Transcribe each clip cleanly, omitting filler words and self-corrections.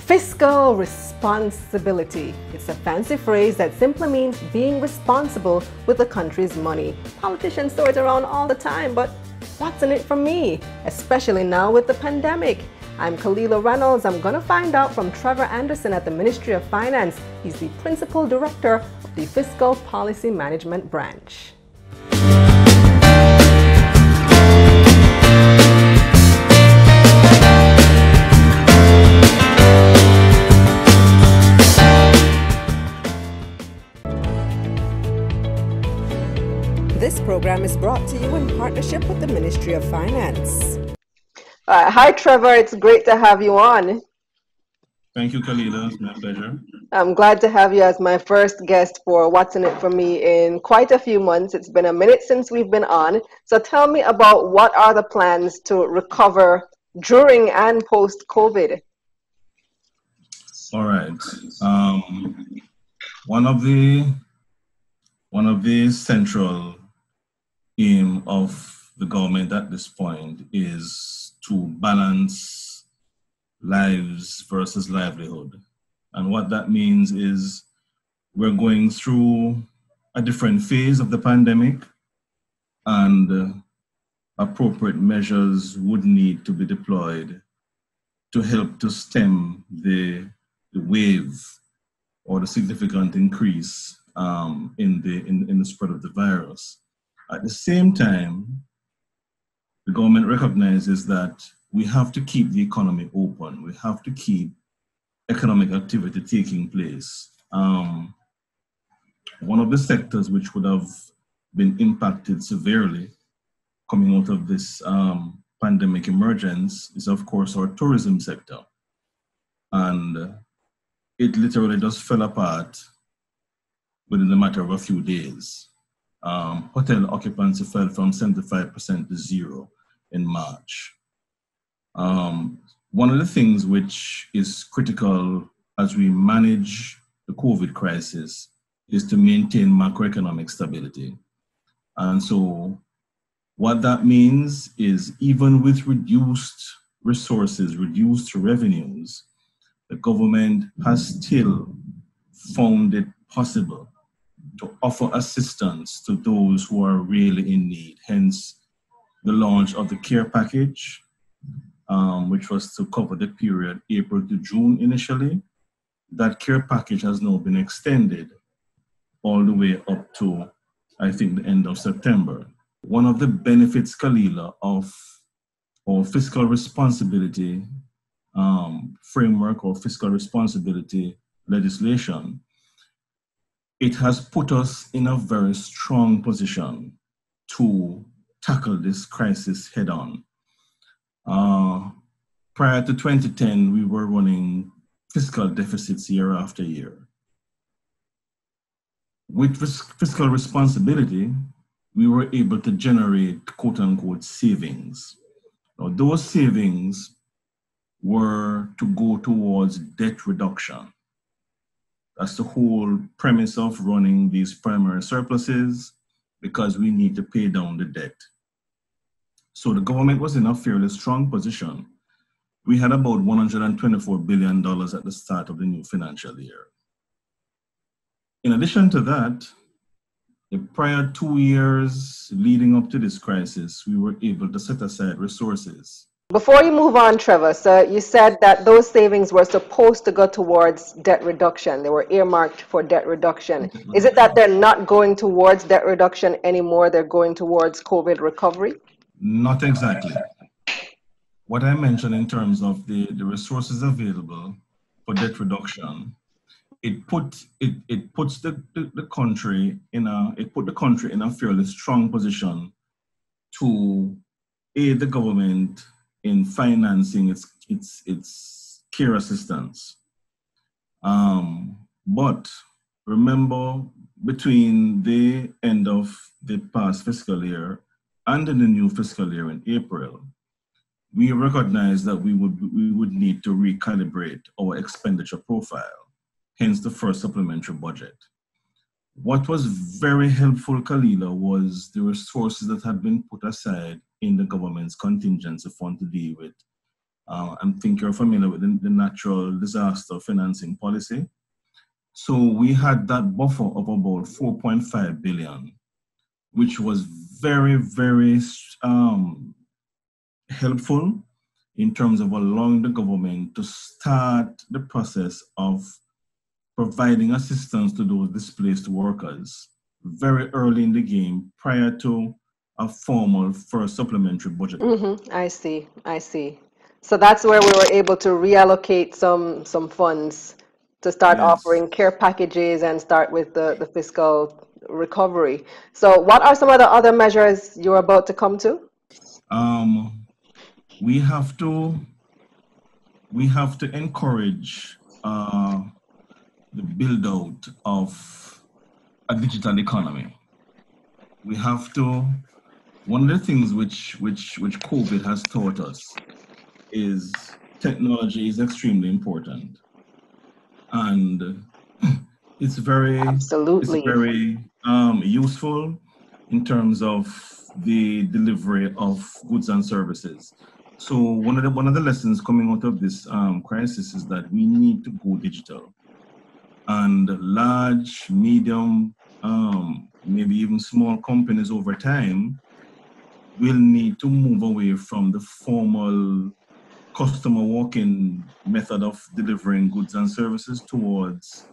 Fiscal responsibility. It's a fancy phrase that simply means being responsible with the country's money. Politicians throw it around all the time, but what's in it for me? Especially now with the pandemic. I'm Kalilah Reynolds. I'm going to find out from Trevor Anderson at the Ministry of Finance. He's the Principal Director of the Fiscal Policy Management Branch. This program is brought to you in partnership with the Ministry of Finance. Hi, Trevor. It's great to have you on. Thank you, Kalilah. It's my pleasure. I'm glad to have you as my first guest for What's in It for Me in quite a few months. It's been a minute since we've been on. So tell me about what are the plans to recover during and post-COVID? All right. One of the central aim of the government at this point is to balance lives versus livelihood. And what that means is we're going through a different phase of the pandemic, and appropriate measures would need to be deployed to help to stem the wave or the significant increase in the spread of the virus. At the same time, the government recognizes that we have to keep the economy open. We have to keep economic activity taking place. One of the sectors which would have been impacted severely coming out of this pandemic emergence is, of course, our tourism sector. And it literally just fell apart within a matter of a few days. Hotel occupancy fell from 75% to 0 in March. One of the things which is critical as we manage the COVID crisis is to maintain macroeconomic stability. And so what that means is even with reduced resources, reduced revenues, the government has still found it possible to offer assistance to those who are really in need. Hence, the launch of the care package, which was to cover the period April to June initially. That care package has now been extended all the way up to, I think, the end of September. One of the benefits, Kalilah, of our fiscal responsibility framework or fiscal responsibility legislation, it has put us in a very strong position to tackle this crisis head on. Prior to 2010, we were running fiscal deficits year after year. With fiscal responsibility, we were able to generate quote unquote savings. Now, those savings were to go towards debt reduction. That's the whole premise of running these primary surpluses, because we need to pay down the debt. So the government was in a fairly strong position. We had about $124 billion at the start of the new financial year. In addition to that, the prior 2 years leading up to this crisis, we were able to set aside resources. Before you move on, Trevor, so you said that those savings were supposed to go towards debt reduction. They were earmarked for debt reduction. Is it that they're not going towards debt reduction anymore? They're going towards COVID recovery? Not exactly. What I mentioned in terms of the resources available for debt reduction, it put the country in a fairly strong position to aid the government in financing its care assistance. But remember, between the end of the past fiscal year and in the new fiscal year in April, we recognized that we would need to recalibrate our expenditure profile, hence the first supplementary budget. What was very helpful, Kalilah, was the resources that had been put aside in the government's contingency fund to deal with I think you're familiar with the natural disaster financing policy. So we had that buffer of about 4.5 billion, which was very, very helpful in terms of allowing the government to start the process of providing assistance to those displaced workers very early in the game prior to a formal first supplementary budget. I see. I see. So that's where we were able to reallocate some funds to start Yes. offering care packages and start with the fiscal recovery. So what are some of the other measures you're about to come to? Um, we have to encourage the build out of a digital economy. We have to. One of the things which COVID has taught us is technology is extremely important, and it's Absolutely. very useful in terms of the delivery of goods and services. So one of the lessons coming out of this crisis is that we need to go digital, and large, medium, maybe even small companies over time will need to move away from the formal customer walk-in method of delivering goods and services towards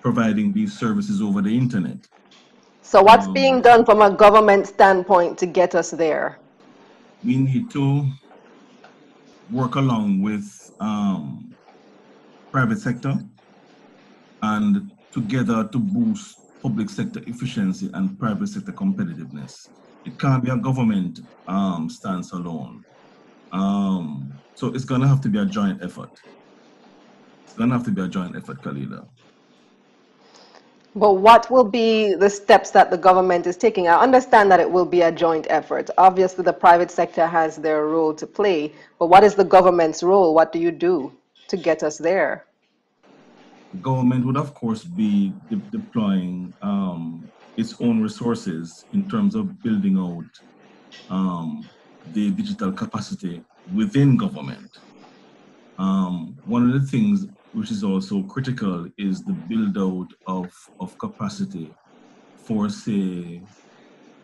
providing these services over the internet. So what's being Um, done from a government standpoint to get us there? we need to work along with private sector and together to boost public sector efficiency and private sector competitiveness. It can't be a government stance alone. So it's going to have to be a joint effort. It's going to have to be a joint effort, Kalilah. But what will be the steps that the government is taking? I understand that it will be a joint effort. Obviously, the private sector has their role to play, but what is the government's role? What do you do to get us there? The government would, of course, be deploying its own resources in terms of building out the digital capacity within government. One of the things which is also critical is the build out of capacity for, say,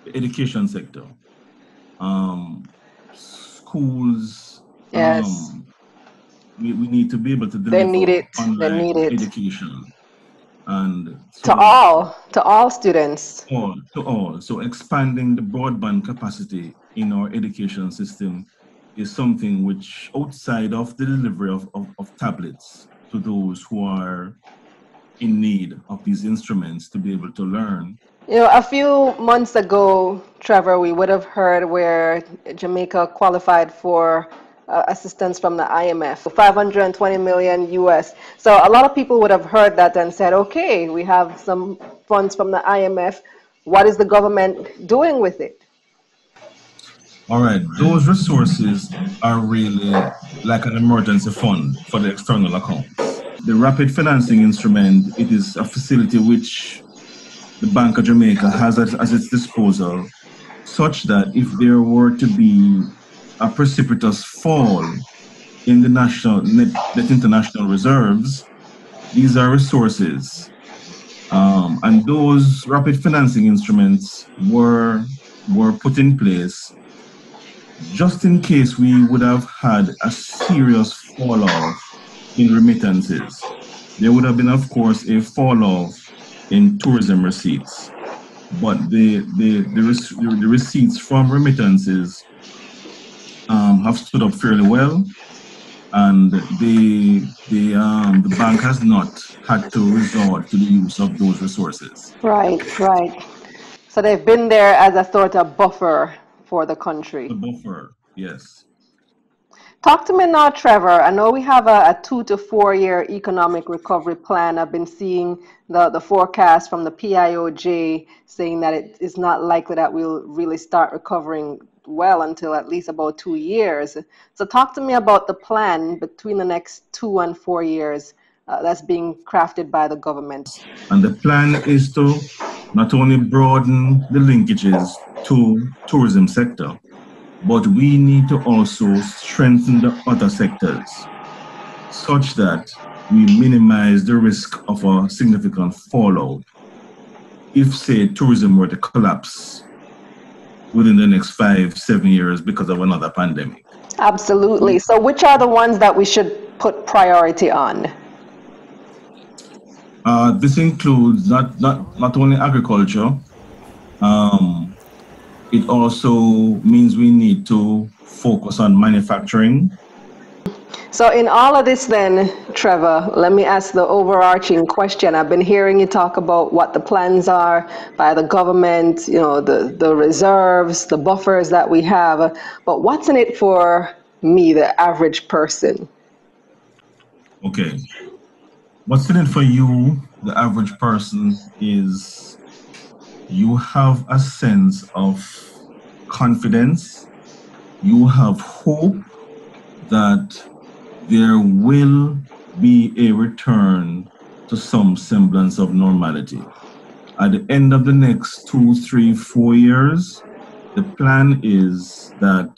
the education sector. Schools, Yes, we need to be able to they need deliver it. They need online it education. And so to all students. to all. So expanding the broadband capacity in our education system is something which, outside of the delivery of tablets to those who are in need of these instruments to be able to learn. You know, a few months ago, Trevor, we would have heard where Jamaica qualified for assistance from the IMF, 520 million US. So a lot of people would have heard that and said, okay, we have some funds from the IMF. What is the government doing with it? All right, those resources are really like an emergency fund for the external accounts. The rapid financing instrument, it is a facility which the Bank of Jamaica has at its disposal, such that if there were to be a precipitous fall in the net international reserves, these are resources. And those rapid financing instruments were put in place just in case we would have had a serious fall off in remittances. There would have been, of course, a fall off in tourism receipts, but the receipts from remittances have stood up fairly well, and the bank has not had to resort to the use of those resources. Right, right. So they've been there as a sort of buffer for the The country. buffer, yes. Talk to me now, Trevor. I know we have a 2 to 4 year economic recovery plan. I've been seeing the forecast from the PIOJ saying that it is not likely that we'll really start recovering well until at least about 2 years. So talk to me about the plan between the next 2 and 4 years that's being crafted by the government. And the plan is to not only broaden the linkages to tourism sector, but we need to also strengthen the other sectors such that we minimize the risk of a significant fallout if, say, tourism were to collapse within the next 5-7 years because of another pandemic. Absolutely. So which are the ones that we should put priority on? This includes not only agriculture, it also means we need to focus on manufacturing. So in all of this then, Trevor, let me ask the overarching question. I've been hearing you talk about what the plans are by the government, you know, the reserves, the buffers that we have, but what's in it for me, the average person? Okay. What's in it for you, the average person, is you have a sense of confidence, you have hope that there will be a return to some semblance of normality. At the end of the next 2, 3, 4 years, the plan is that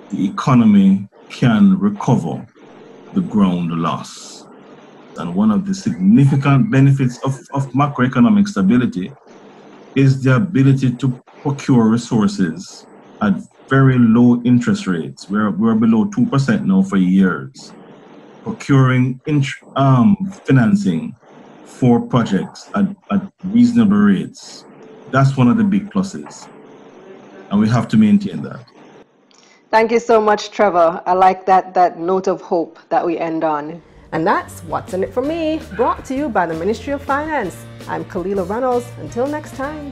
the economy can recover the ground lost. And one of the significant benefits of macroeconomic stability is the ability to procure resources at very low interest rates. We're below 2% now for years. Procuring financing for projects at reasonable rates. That's one of the big pluses. And we have to maintain that. Thank you so much, Trevor. I like that note of hope that we end on. And that's What's in It for Me, brought to you by the Ministry of Finance. I'm Kalilah Reynolds. Until next time.